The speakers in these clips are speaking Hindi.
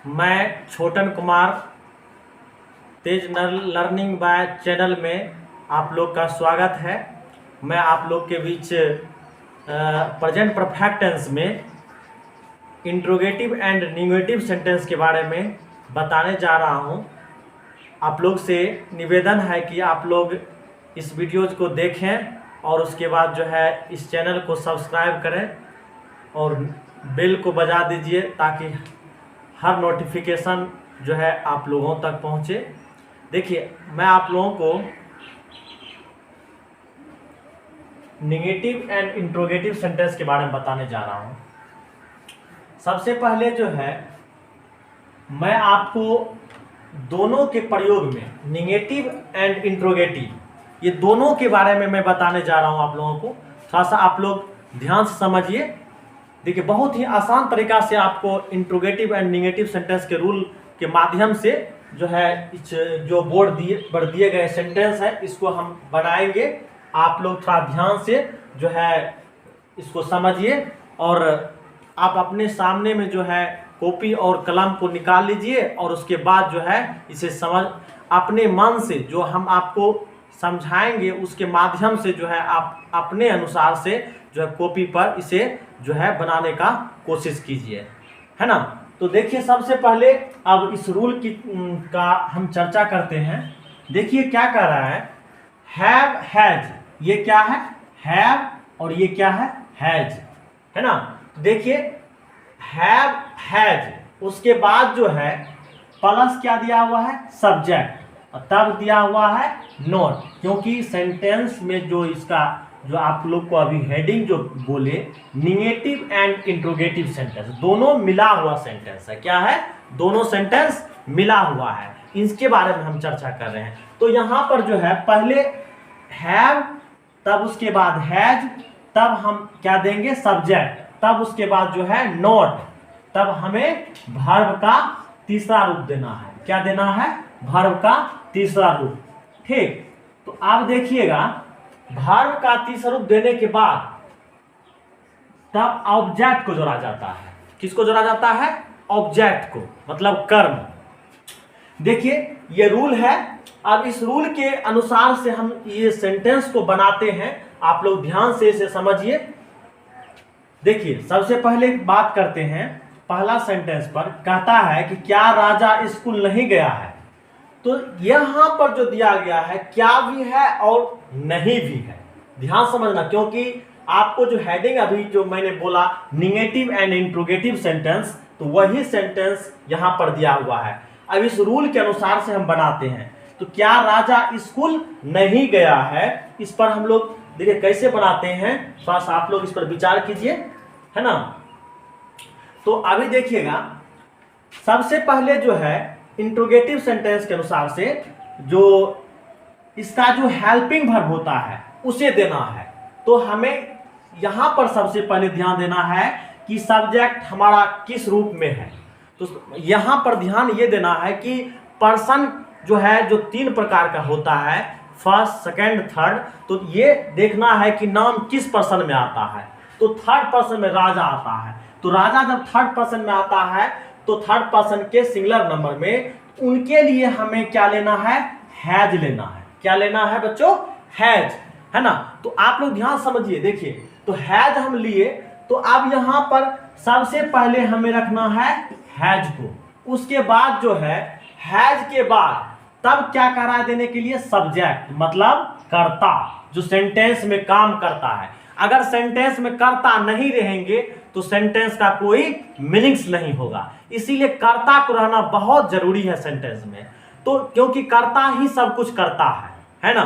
मैं छोटन कुमार तेज लर्निंग बाय चैनल में आप लोग का स्वागत है। मैं आप लोग के बीच प्रेजेंट परफेक्ट टेंस में इंट्रोगेटिव एंड निगेटिव सेंटेंस के बारे में बताने जा रहा हूं। आप लोग से निवेदन है कि आप लोग इस वीडियोज़ को देखें और उसके बाद जो है इस चैनल को सब्सक्राइब करें और बेल को बजा दीजिए ताकि हर नोटिफिकेशन जो है आप लोगों तक पहुंचे। देखिए, मैं आप लोगों को निगेटिव एंड इंट्रोगेटिव सेंटेंस के बारे में बताने जा रहा हूं। सबसे पहले जो है मैं आपको दोनों के प्रयोग में निगेटिव एंड इंट्रोगेटिव ये दोनों के बारे में मैं बताने जा रहा हूं आप लोगों को। थोड़ा सा आप लोग ध्यान से समझिए। देखिए, बहुत ही आसान तरीका से आपको इंट्रोगेटिव एंड निगेटिव सेंटेंस के रूल के माध्यम से जो है जो बोर्ड पर दिए गए सेंटेंस है इसको हम बनाएंगे। आप लोग थोड़ा ध्यान से जो है इसको समझिए और आप अपने सामने में जो है कॉपी और कलम को निकाल लीजिए और उसके बाद जो है इसे समझ अपने मन से जो हम आपको समझाएंगे उसके माध्यम से जो है आप अपने अनुसार से जो है कॉपी पर इसे जो है बनाने का कोशिश कीजिए, है ना। तो देखिए, सबसे पहले अब इस रूल का हम चर्चा करते हैं। देखिए क्या कह रहा है, हैव हैज, ये क्या है, हैव और ये क्या है, हैज, है ना। तो देखिए, हैव हैज, उसके बाद जो है प्लस क्या दिया हुआ है, सब्जेक्ट, और तब दिया हुआ है नोट, क्योंकि सेंटेंस में जो इसका जो आप लोग को अभी हेडिंग जो बोले निगेटिव एंड इंट्रोगेटिव सेंटेंस दोनों मिला हुआ सेंटेंस है। क्या है, दोनों सेंटेंस मिला हुआ है, इसके बारे में हम चर्चा कर रहे हैं। तो यहाँ पर जो है पहले हैव, तब उसके बाद हैज, तब हम क्या देंगे, सब्जेक्ट, तब उसके बाद जो है नोट, तब हमें वर्ब का तीसरा रूप देना है। क्या देना है, वर्ब का तीसरा रूप। ठीक, तो आप देखिएगा वर्ब का तीसरा रूप देने के बाद तब ऑब्जेक्ट को जोड़ा जाता है। किसको जोड़ा जाता है, ऑब्जेक्ट को, मतलब कर्म। देखिए, ये रूल है। अब इस रूल के अनुसार से हम ये सेंटेंस को बनाते हैं। आप लोग ध्यान से इसे समझिए। देखिए, सबसे पहले बात करते हैं पहला सेंटेंस पर। कहता है कि क्या राजा स्कूल नहीं गया है। तो यहां पर जो दिया गया है क्या भी है और नहीं भी है। ध्यान समझना, क्योंकि आपको जो हेडिंग अभी जो मैंने बोला निगेटिव एंड इंट्रोगेटिव सेंटेंस, तो वही सेंटेंस यहां पर दिया हुआ है। अब इस रूल के अनुसार से हम बनाते हैं। तो क्या राजा स्कूल नहीं गया है, इस पर हम लोग देखिए कैसे बनाते हैं, थोड़ा सा आप लोग इस पर विचार कीजिए, है ना। तो अभी देखिएगा, सबसे पहले जो है इंट्रोगेटिव सेंटेंस के अनुसार से जो इसका जो हेल्पिंग वर्ब होता है उसे देना है। तो हमें यहां पर सबसे पहले ध्यान देना है कि सब्जेक्ट हमारा किस रूप में है। तो यहां पर ध्यान ये देना है कि पर्सन जो है जो 3 प्रकार का होता है, फर्स्ट, सेकंड, थर्ड। तो ये देखना है कि नाम किस पर्सन में आता है। तो थर्ड पर्सन में राजा आता है। तो राजा जब थर्ड पर्सन में आता है तो थर्ड पर्सन के सिंगुलर नंबर में उनके लिए हमें क्या लेना है, हैज लेना है। क्या लेना है बच्चों, हैज, है ना। तो आप लोग ध्यान समझिए। देखिए, तो हैज हम लिए, तो अब यहां पर सबसे पहले हमें रखना है हैज को। उसके बाद जो है हैज के बाद तब क्या करा देने के लिए, सब्जेक्ट, मतलब कर्ता, जो सेंटेंस में काम करता है। अगर सेंटेंस में कर्ता नहीं रहेंगे तो सेंटेंस का कोई मीनिंग्स नहीं होगा। इसीलिए कर्ता को रहना बहुत जरूरी है सेंटेंस में, तो क्योंकि कर्ता ही सब कुछ करता है ना।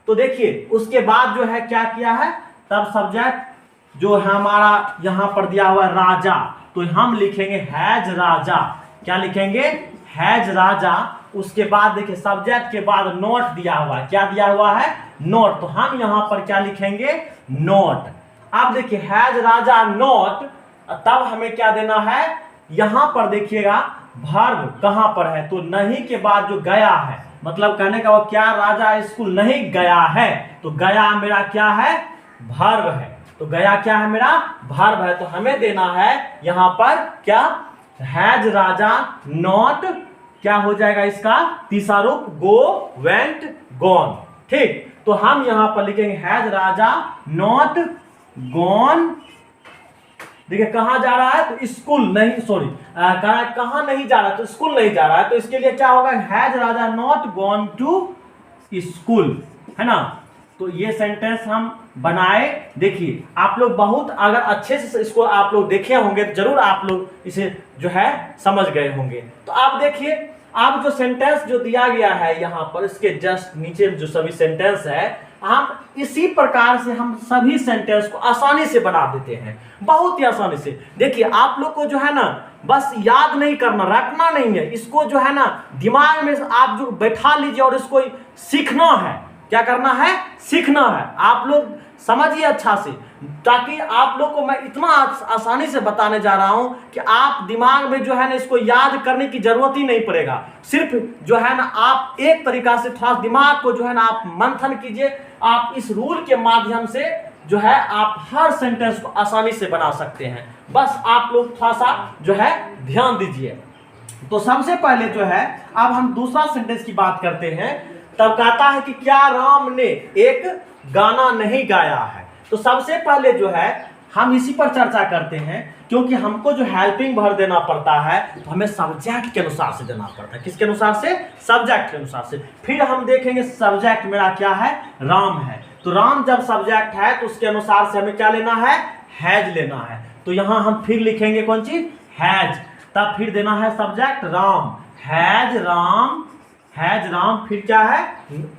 तो देखिए, उसके बाद जो है क्या किया है, तब सब्जेक्ट जो है हमारा यहां पर दिया हुआ है राजा, तो हम लिखेंगे हैज राजा। क्या लिखेंगे, हैज राजा। उसके बाद देखिए सब्जेक्ट के बाद नोट दिया हुआ है। क्या दिया हुआ है, नोट। तो हम यहां पर क्या लिखेंगे, नोट। अब देखिए हैज राजा नोट, तब हमें क्या देना है, यहां पर देखिएगा वर्ब कहां पर है, तो नहीं के बाद जो गया है, मतलब कहने का वो क्या राजा स्कूल नहीं गया है। तो गया मेरा क्या है, वर्ब है। तो गया क्या है, मेरा वर्ब है। तो हमें देना है यहां पर क्या, हैज राजा नॉट, क्या हो जाएगा इसका तीसरा रूप, गो वेंट गॉन। ठीक, तो हम यहां पर लिखेंगे हैज राजा नॉट गॉन। देखिए कहां जा रहा है, तो स्कूल नहीं, सॉरी कहां नहीं जा रहा है, तो स्कूल नहीं जा रहा है, तो इसके लिए क्या होगा, has Raja not gone to school, है ना। तो ये सेंटेंस हम बनाए। देखिए आप लोग बहुत अगर अच्छे से इसको आप लोग देखे होंगे तो जरूर आप लोग इसे जो है समझ गए होंगे। तो आप देखिए, आप जो सेंटेंस जो दिया गया है यहाँ पर, इसके जस्ट नीचे जो सभी सेंटेंस है, हम इसी प्रकार से हम सभी सेंटेंस को आसानी से बना देते हैं, बहुत ही आसानी से। देखिए आप लोग को जो है ना बस याद नहीं करना, रटना नहीं है, इसको जो है ना दिमाग में आप जो बैठा लीजिए और इसको सीखना है। क्या करना है, सीखना है। आप लोग समझिए अच्छा से, ताकि आप लोग को मैं इतना आसानी से बताने जा रहा हूं कि आप दिमाग में जो है ना इसको याद करने की जरूरत ही नहीं पड़ेगा। सिर्फ जो है ना आप एक तरीका से थोड़ा दिमाग को जो है ना आप मंथन कीजिए, आप इस रूल के माध्यम से जो है आप हर सेंटेंस को आसानी से बना सकते हैं। बस आप लोग थोड़ा सा जो है ध्यान दीजिए। तो सबसे पहले जो है अब हम दूसरा सेंटेंस की बात करते हैं। तब कहता है कि क्या राम ने एक गाना नहीं गाया है। तो सबसे पहले जो है हम इसी पर चर्चा करते हैं, क्योंकि हमको जो हेल्पिंग वर्ब देना पड़ता है तो हमें सब्जेक्ट के अनुसार से देना पड़ता है। किसके अनुसार से, सब्जेक्ट के अनुसार से। फिर हम देखेंगे सब्जेक्ट मेरा क्या है, राम है। तो राम जब सब्जेक्ट है तो उसके अनुसार से हमें क्या लेना है, हैज लेना है। तो यहां हम फिर लिखेंगे कौन चीज, हैज। तब फिर देना है subject Ram, has Ram, has Ram. फिर क्या है,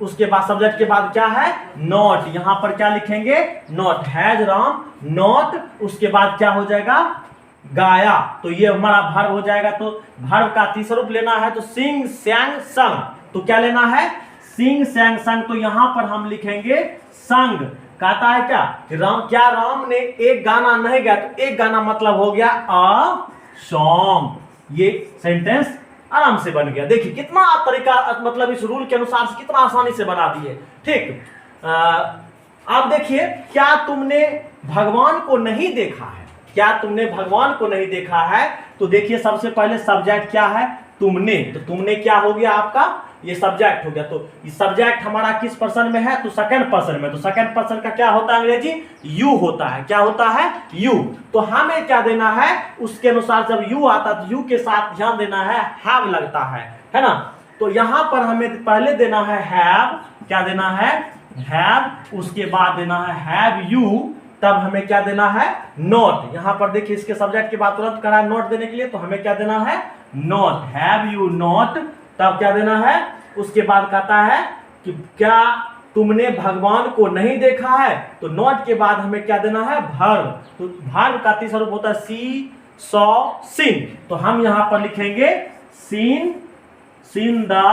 उसके बाद सब्जेक्ट के बाद क्या है, नॉट। यहां पर क्या लिखेंगे, नॉट, हैज राम नॉट। उसके बाद क्या हो जाएगा, गाया। तो ये हमारा वर्ब हो जाएगा। तो वर्ब का तीसरा रूप लेना है, तो सिंग सैंग संग। तो क्या लेना है, सिंग सैंग संग। तो यहां पर हम लिखेंगे संग। कहता है क्या राम ने एक गाना नहीं गाया। तो एक गाना मतलब हो गया अ सॉन्ग। ये सेंटेंस आराम से बन गया। देखिए कितना तरीका, मतलब इस रूल के अनुसार से कितना आसानी से बना दिए। ठीक, आप देखिए, क्या तुमने भगवान को नहीं देखा है, क्या तुमने भगवान को नहीं देखा है। तो देखिए सबसे पहले सब्जेक्ट क्या है, तुमने। तो तुमने क्या हो गया आपका, ये सब्जेक्ट हो गया। तो ये सब्जेक्ट हमारा किस पर्सन में है, तो सेकंड पर्सन में। तो सेकंड पर्सन का क्या होता है अंग्रेजी, यू होता है। क्या होता है, यू। तो हमें क्या देना है, उसके अनुसार जब यू आता है तो यू के साथ ध्यान देना है, हैव लगता है ना। तो यहां पर हमें पहले देना है हैव। क्या देना है, हैव। उसके बाद देना है हैव यू। तब हमें क्या देना है, नॉट। यहां पर देखिए इसके सब्जेक्ट की बात तुरंत करा नॉट देने के लिए, तो हमें क्या देना है, नॉट, हैव यू नॉट। तब क्या देना है, उसके बाद कहता है कि क्या तुमने भगवान को नहीं देखा है। तो नॉट के बाद हमें क्या देना है, वर्ब। तो वर्ब का तीसरा रूप होता है सी सॉ सीन। तो हम यहां पर लिखेंगे सीन द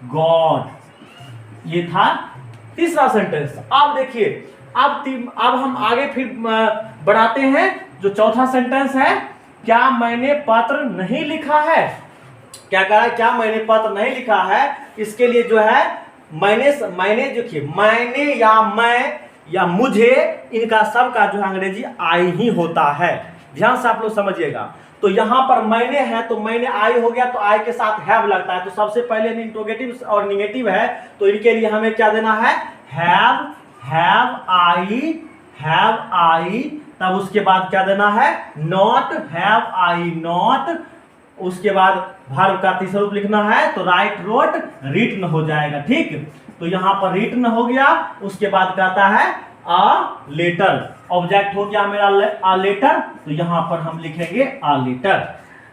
गॉड। ये था तीसरा सेंटेंस। अब देखिए अब हम आगे फिर बढ़ाते हैं। जो चौथा सेंटेंस है, क्या मैंने पत्र नहीं लिखा है। क्या कह रहा है, क्या मैंने पत्र नहीं लिखा है। इसके लिए जो है मैंने देखिए, मैंने या मैं या मुझे, इनका सबका जो है अंग्रेजी आई ही होता है। ध्यान से आप लोग समझिएगा। तो यहां पर मैंने है तो मैंने आई हो गया, तो आई के साथ हैव लगता है। तो सबसे पहले इंट्रोगेटिव और निगेटिव है, तो इनके लिए हमें क्या देना है, हैव आई। तब उसके बाद क्या देना है, नॉट, हैव आई नॉट। उसके बाद वर्ब का तीसरा रूप लिखना है, तो राइट रोट रिटन हो जाएगा। ठीक, तो यहां पर रिटन हो गया। उसके बाद कहता है अ लेटर, ऑब्जेक्ट हो गया मेरा अ लेटर। तो यहां पर हम लिखेंगे अ लेटर।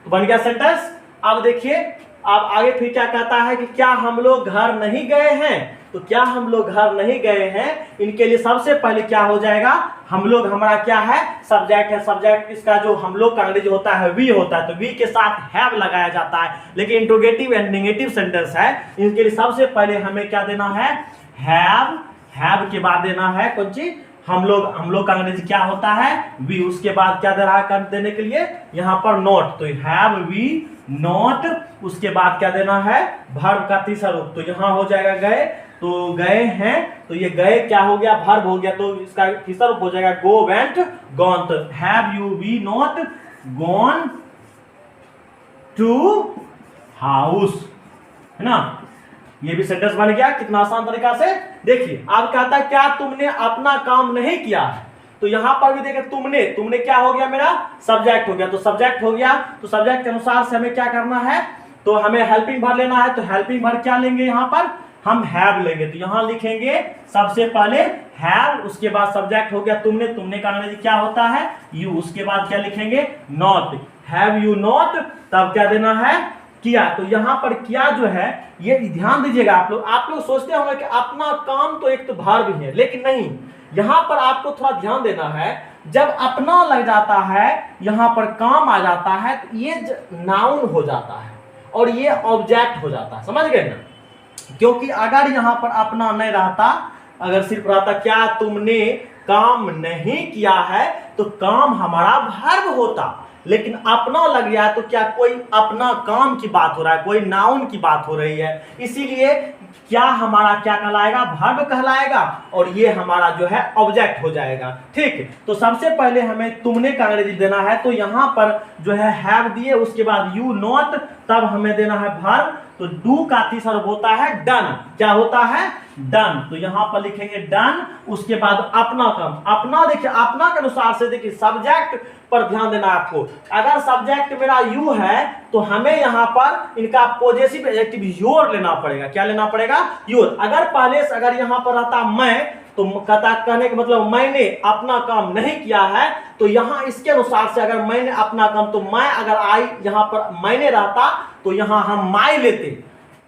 तो बन गया सेंटेंस। अब देखिए अब आगे फिर क्या कहता है कि क्या हम लोग घर नहीं गए हैं। तो क्या हम लोग घर नहीं गए हैं, इनके लिए सबसे पहले क्या हो जाएगा, हम लोग हमारा क्या है, सब्जेक्ट है। सब्जेक्ट इसका जो हम लोग का अंग्रेजी होता है वी होता है। तो वी के साथ हैव लगाया जाता है। लेकिन इंट्रोगेटिव एंड नेगेटिव सेंटेंस है, इनके लिए सबसे पहले हमें क्या देना है, हैव के बाद देना है कौन चीज, हम लोग का अंग्रेजी क्या होता है, वी। उसके बाद क्या दे रहा है कर देने के लिए, यहाँ पर नॉट। तो हैव वी नॉट। उसके बाद क्या देना है, वर्ब का तीसरा रूप। तो यहाँ हो जाएगा गए। तो गए हैं, तो ये गए क्या हो गया, वर्ब हो गया। तो इसका तीसरा रूप हो जाएगा गो वेंट गॉन। तो have you we not gone to house, है ना। ये भी सेंटेंस बन गया कितना आसान तरीका से। देखिए अब कहता है क्या तुमने अपना काम नहीं किया है, तो यहां पर भी देखिए तुमने क्या हो गया, मेरा सब्जेक्ट हो गया, तो सब्जेक्ट हो गया, तो सब्जेक्ट के अनुसार से हमें क्या करना है, तो हमें हेल्पिंग वर्ब लेना है, तो हेल्पिंग वर्ब क्या लेंगे, यहां पर हम हैव लेंगे, तो यहां लिखेंगे सबसे पहले हैव, उसके बाद सब्जेक्ट हो गया तुमने का अंग्रेजी क्या होता है यू, उसके बाद क्या लिखेंगे नॉट, हैव यू नॉट, तब क्या देना है किया। तो यहां पर किया जो है ये ध्यान दीजिएगा, आप लोग सोचते होंगे कि अपना काम तो एक तो वर्ब ही है, लेकिन नहीं, यहां पर आपको थोड़ा ध्यान देना है, जब अपना लग जाता है यहां पर काम आ जाता है तो ये नाउन हो जाता है और ये ऑब्जेक्ट हो जाता है, समझ गए ना। क्योंकि अगर यहां पर अपना नहीं रहता, अगर सिर्फ रहता क्या तुमने काम नहीं किया है, तो काम हमारा वर्ब होता, लेकिन अपना लग गया तो क्या कोई अपना काम की बात हो रहा है, कोई नाउन की बात हो रही है, इसीलिए क्या हमारा क्या कहलाएगा, वर्ब कहलाएगा, और ये हमारा जो है ऑब्जेक्ट हो जाएगा। ठीक, तो सबसे पहले हमें तुमने का अंग्रेजी देना है, तो यहां पर जो है हैव दिए, उसके बाद यू नॉट, तब हमें देना है वर्ब, तो डू का तीसरा रूप होता है डन, क्या होता है डन, तो यहां पर लिखेंगे डन, उसके बाद अपना काम, अपना देखिए अपना के अनुसार से देखिए सब्जेक्ट पर ध्यान देना आपको, अगर सब्जेक्ट मेरा यू है तो हमें यहां पर इनका पॉजेसिव एडजेक्टिव योर लेना पड़ेगा, क्या लेना पड़ेगा योर। अगर पहले से अगर यहां पर रहता मैं, तो कहने का मतलब मैंने अपना काम नहीं किया है, तो यहां इसके अनुसार से अगर मैंने अपना काम, तो मैं अगर आई यहां पर मैंने रहता तो यहां हम माई लेते,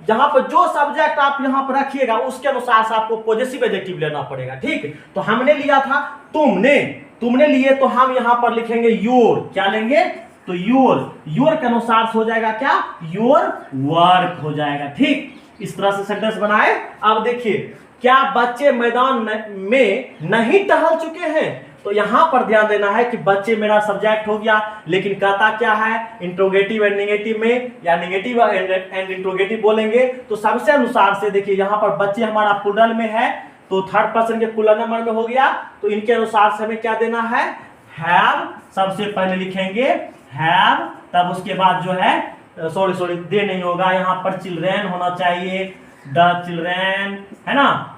जहां पर जो सब्जेक्ट आप यहां पर रखिएगा उसके अनुसार से आपको पॉजिटिव एडजेक्टिव लेना पड़ेगा। ठीक, तो हमने लिया था तुमने लिए, तो हम यहां पर लिखेंगे योर, क्या लेंगे तो योर के अनुसार से हो जाएगा क्या योर वर्क हो जाएगा। ठीक, इस तरह से सेंटेंस बनाए। अब देखिए क्या बच्चे मैदान में नहीं टहल चुके हैं, तो यहां पर ध्यान देना है कि बच्चे मेरा सब्जेक्ट हो गया, लेकिन कहता क्या है इंट्रोगेटिव एंड नेगेटिव में, या नेगेटिव एंड इंट्रोगेटिव बोलेंगे, तो सबसे अनुसार से देखिए यहां पर बच्चे हमारा प्लूरल में है, तो थर्ड पर्सन के प्लूरल नंबर में हो गया, तो इनके अनुसार से हमें क्या देना है हैव, सबसे पहले लिखेंगे हैव, तब उसके बाद जो है सॉरी दे नहीं होगा, यहां पर चिल्ड्रेन होना चाहिए, द चिल्ड्रेन, है ना,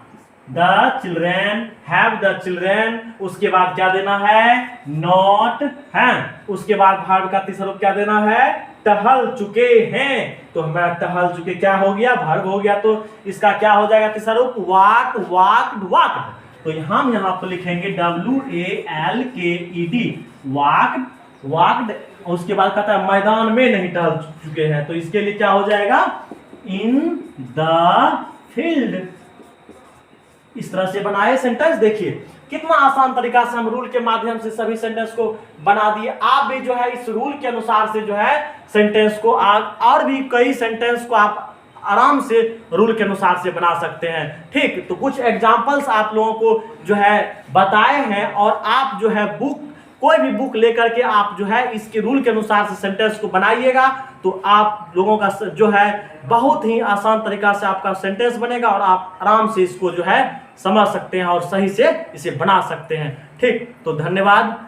the children, have the children, उसके बाद क्या देना है नॉट है, उसके बाद वर्ब का तीसरा रूप क्या देना है टहल चुके हैं, तो हमारा टहल चुके क्या हो गया वर्ब हो गया, तो इसका क्या हो जाएगा तीसरा रूप वॉक्ड, तो हम यहाँ पर लिखेंगे WALKED वॉक्ड, उसके बाद कहता है मैदान में नहीं टहल चुके हैं, तो इसके लिए क्या हो जाएगा इन द फील्ड। इस तरह से बनाए सेंटेंस। देखिए कितना आसान तरीका से हम रूल के माध्यम से सभी सेंटेंस को बना दिए। आप भी जो है इस रूल के अनुसार से जो है सेंटेंस को और भी कई सेंटेंस को आप आराम से रूल के अनुसार से बना सकते हैं। ठीक, तो कुछ एग्जांपल्स आप लोगों को जो है बताए हैं, और आप जो है कोई भी बुक लेकर के आप जो है इसके रूल के अनुसार से सेंटेंस को बनाइएगा, तो आप लोगों का जो है बहुत ही आसान तरीका से आपका सेंटेंस बनेगा, और आप आराम से इसको जो है समझ सकते हैं और सही से इसे बना सकते हैं। ठीक, तो धन्यवाद।